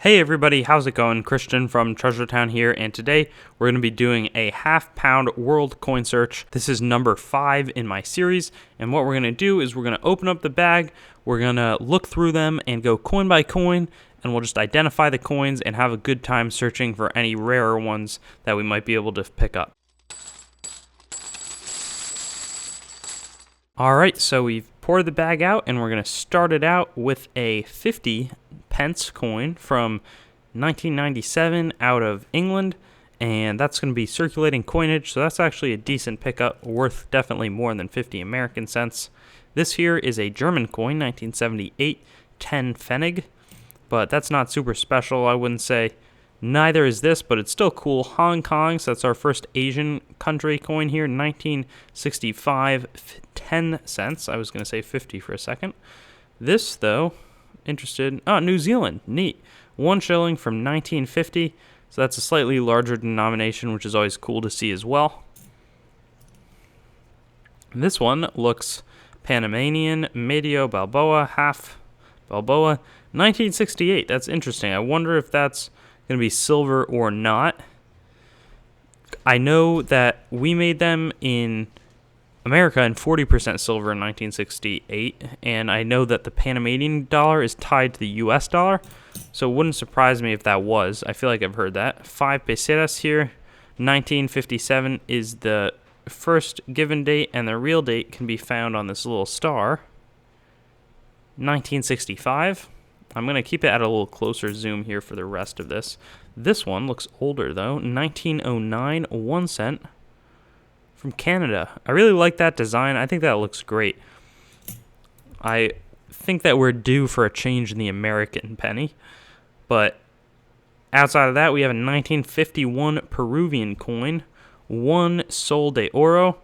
Hey everybody, how's it going? Christian from Treasure Town here, and today we're going to be doing a half-pound world coin search. This is number 5 in my series, and what we're going to do is we're going to open up the bag, we're going to look through them and go coin by coin, and we'll just identify the coins and have a good time searching for any rarer ones that we might be able to pick up. Alright, so we've poured the bag out, and we're going to start it out with a 50 Pence coin from 1997 out of England, and that's going to be circulating coinage, so that's actually a decent pickup, worth definitely more than 50 American cents. This here is a German coin, 1978, 10 Pfennig, but that's not super special, I wouldn't say. Neither is this, but it's still cool. Hong Kong, so that's our first Asian country coin here, 1965, 10 cents. I was going to say 50 for a second. This, though, New Zealand, neat. 1 shilling from 1950, so that's a slightly larger denomination, which is always cool to see as well. This one looks Panamanian, Medio, Balboa, half Balboa, 1968. That's interesting. I wonder if that's going to be silver or not. I know that we made them in America in 40% silver in 1968, and I know that the Panamanian dollar is tied to the US dollar, so it wouldn't surprise me if that was. I feel like I've heard that. 5 pesetas here. 1957 is the first given date, and the real date can be found on this little star. 1965. I'm going to keep it at a little closer zoom here for the rest of this. This one looks older, though. 1909, 1 cent from Canada. I really like that design. I think that looks great. I think that we're due for a change in the American penny. But outside of that, we have a 1951 Peruvian coin. 1 Sol De Oro.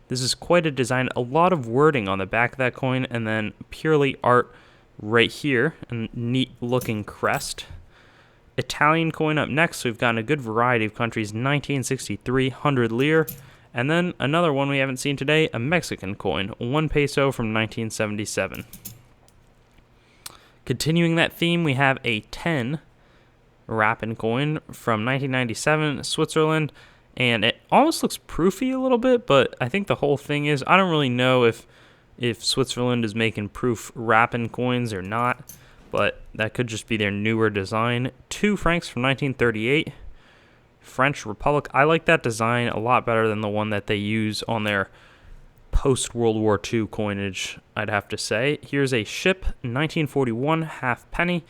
This is quite a design. A lot of wording on the back of that coin, and then purely art right here, a neat looking crest. Italian coin up next. We've gotten a good variety of countries. 1963, 100 lire, and then another one we haven't seen today, a Mexican coin, 1 peso from 1977. Continuing that theme, we have a 10 Rappen coin from 1997, Switzerland, and it almost looks proofy a little bit, but I think the whole thing is, I don't really know if Switzerland is making proof Rappen coins or not, but that could just be their newer design. 2 francs from 1938, French Republic. I like that design a lot better than the one that they use on their post-World War II coinage, I'd have to say. Here's a ship, 1941, halfpenny.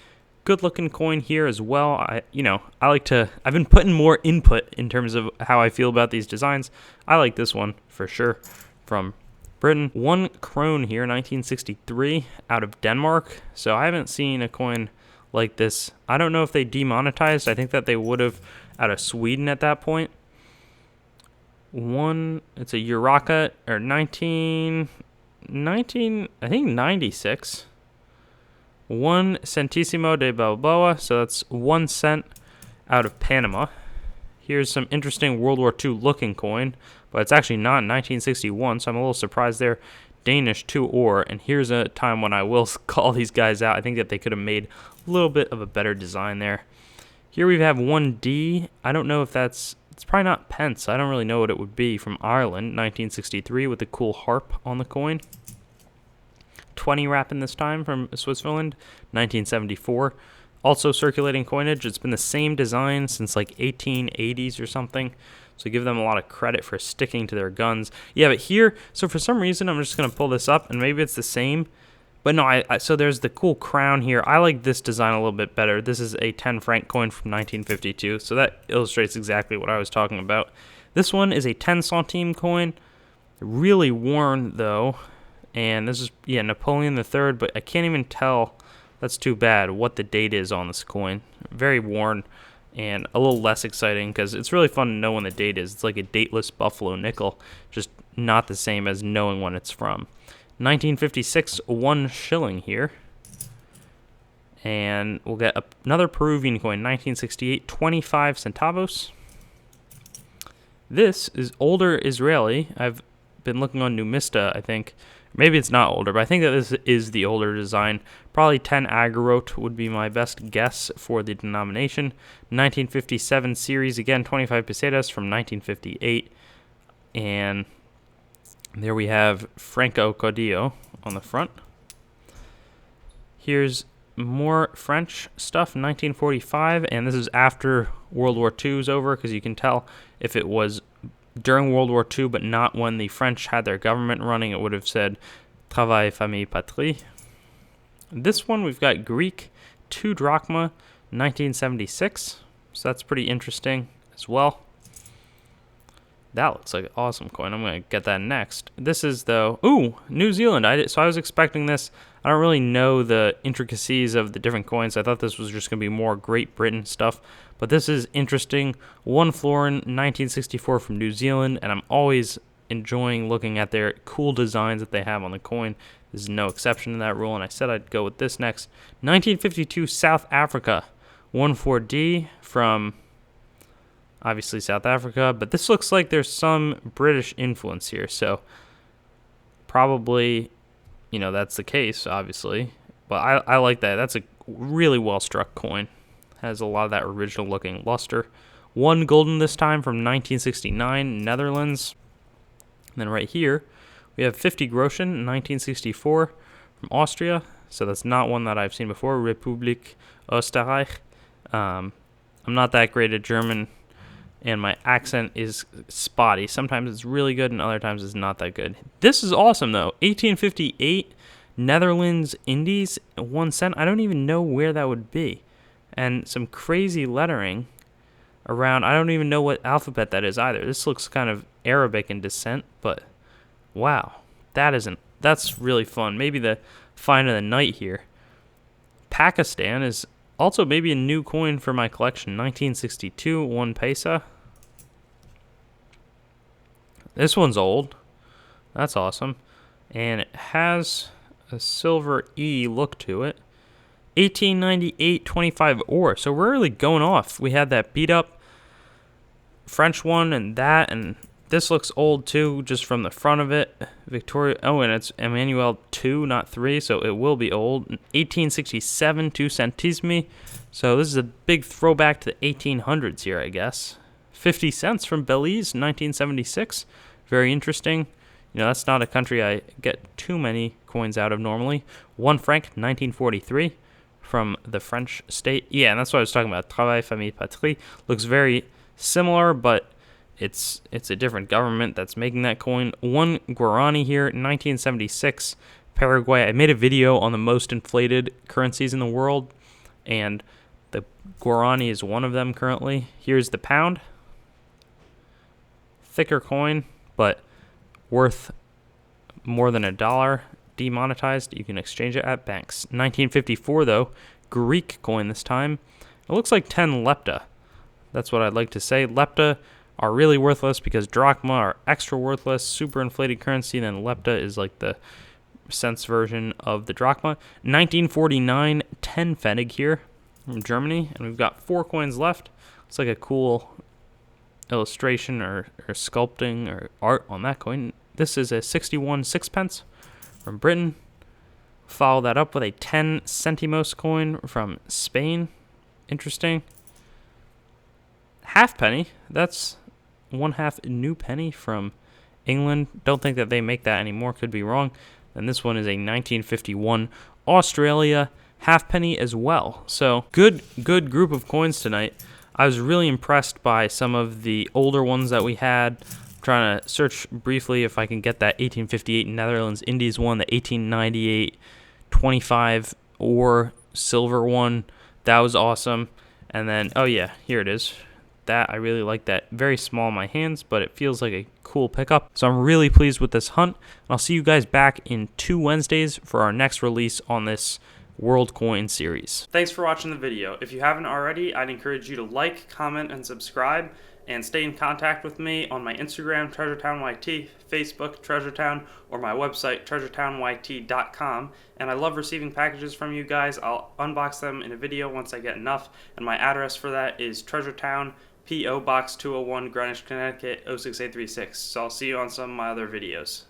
Good-looking coin here as well. I've been putting more input in terms of how I feel about these designs. I like this one for sure from Britain. 1 krone here, 1963, out of Denmark. So I haven't seen a coin like this. I don't know if they demonetized. I think that they would have out of Sweden at that point. It's a Uraka, or 96. 1 centésimo de Balboa, so that's 1 cent out of Panama. Here's some interesting World War II looking coin, but it's actually not 1961, so I'm a little surprised there. Danish 2 ore, and here's a time when I will call these guys out. I think that they could have made a little bit of a better design there. Here we have 1D. I don't know if it's probably not Pence. I don't really know what it would be, from Ireland, 1963, with the cool harp on the coin. 20 Rappen this time from Switzerland, 1974. Also circulating coinage. It's been the same design since like 1880s or something. So give them a lot of credit for sticking to their guns. Yeah, but here, so for some reason, I'm just going to pull this up, and maybe it's the same. But no, so there's the cool crown here. I like this design a little bit better. This is a 10 franc coin from 1952. So that illustrates exactly what I was talking about. This one is a 10 centime coin. Really worn, though. And this is, Napoleon III, but I can't even tell, that's too bad, what the date is on this coin. Very worn and a little less exciting because it's really fun to know when the date is. It's like a dateless buffalo nickel, just not the same as knowing when it's from. 1956, 1 shilling here. And we'll get another Peruvian coin, 1968, 25 centavos. This is older Israeli. I've been looking on Numista, I think. Maybe it's not older, but I think that this is the older design. Probably 10 agarot would be my best guess for the denomination. 1957 series, again, 25 pesetas from 1958. And there we have Franco Codillo on the front. Here's more French stuff, 1945, and this is after World War II is over, because you can tell if it was during World War II, but not when the French had their government running, it would have said Travail, Famille, Patrie. This one, we've got Greek, 2 drachma, 1976, so that's pretty interesting as well. That looks like an awesome coin. I'm going to get that next. This is, though, New Zealand. So I was expecting this. I don't really know the intricacies of the different coins. I thought this was just going to be more Great Britain stuff. But this is interesting. 1 florin, 1964 from New Zealand. And I'm always enjoying looking at their cool designs that they have on the coin. This is no exception to that rule. And I said I'd go with this next. 1952 South Africa. 1,4D from obviously South Africa, but this looks like there's some British influence here, so probably, that's the case, obviously, but I like that. That's a really well-struck coin. Has a lot of that original-looking luster. 1 golden this time from 1969, Netherlands. And then right here, we have 50 Groschen, 1964 from Austria, so that's not one that I've seen before, Republik Österreich. I'm not that great at German, and my accent is spotty. Sometimes it's really good, and other times it's not that good. This is awesome, though. 1858, Netherlands Indies, 1 cent. I don't even know where that would be. And some crazy lettering around. I don't even know what alphabet that is either. This looks kind of Arabic in descent, but wow. That's really fun. Maybe the find of the night here. Pakistan is also maybe a new coin for my collection. 1962, 1 peso. This one's old. That's awesome. And it has a silver E look to it. 1898, 25 ore. So we're really going off. We had that beat up French one and this looks old too, just from the front of it. Victoria, and it's Emmanuel 2, not 3, so it will be old. 1867, 2 centesimi. So this is a big throwback to the 1800s here, I guess. 50 cents from Belize, 1976. Very interesting. That's not a country I get too many coins out of normally. 1 franc, 1943 from the French state. Yeah, and that's what I was talking about. Travail, Famille, Patrie. Looks very similar, but it's a different government that's making that coin. 1 guarani here, 1976, Paraguay. I made a video on the most inflated currencies in the world, and the guarani is one of them currently. Here's the pound. Thicker coin, but worth more than $1. Demonetized. You can exchange it at banks. 1954, though, Greek coin this time. It looks like 10 lepta. That's what I'd like to say. Lepta are really worthless because drachma are extra worthless, super inflated currency, and then lepta is like the cents version of the drachma. 1949, 10 Pfennig here from Germany, and we've got 4 coins left. It's like a cool illustration or sculpting or art on that coin. This is a 61 sixpence from Britain. Follow that up with a 10 centimos coin from Spain. Interesting. Halfpenny, that's 1/2 new penny from England. Don't think that they make that anymore, could be wrong. And this one is a 1951 Australia halfpenny as well. So good group of coins tonight. I was really impressed by some of the older ones that we had. I'm trying to search briefly if I can get that 1858 Netherlands Indies one, the 1898 25 or silver one. That was awesome. And then, oh yeah, here it is. That I really like that. Very small in my hands, but it feels like a cool pickup. So I'm really pleased with this hunt. And I'll see you guys back in 2 Wednesdays for our next release on this World Coin series. Thanks for watching the video. If you haven't already, I'd encourage you to like, comment, and subscribe, and stay in contact with me on my Instagram, TreasureTownYT, Facebook, TreasureTown, or my website, TreasureTownYT.com. And I love receiving packages from you guys. I'll unbox them in a video once I get enough. And my address for that is TreasureTown, P.O. Box 201, Greenwich, Connecticut, 06836. So I'll see you on some of my other videos.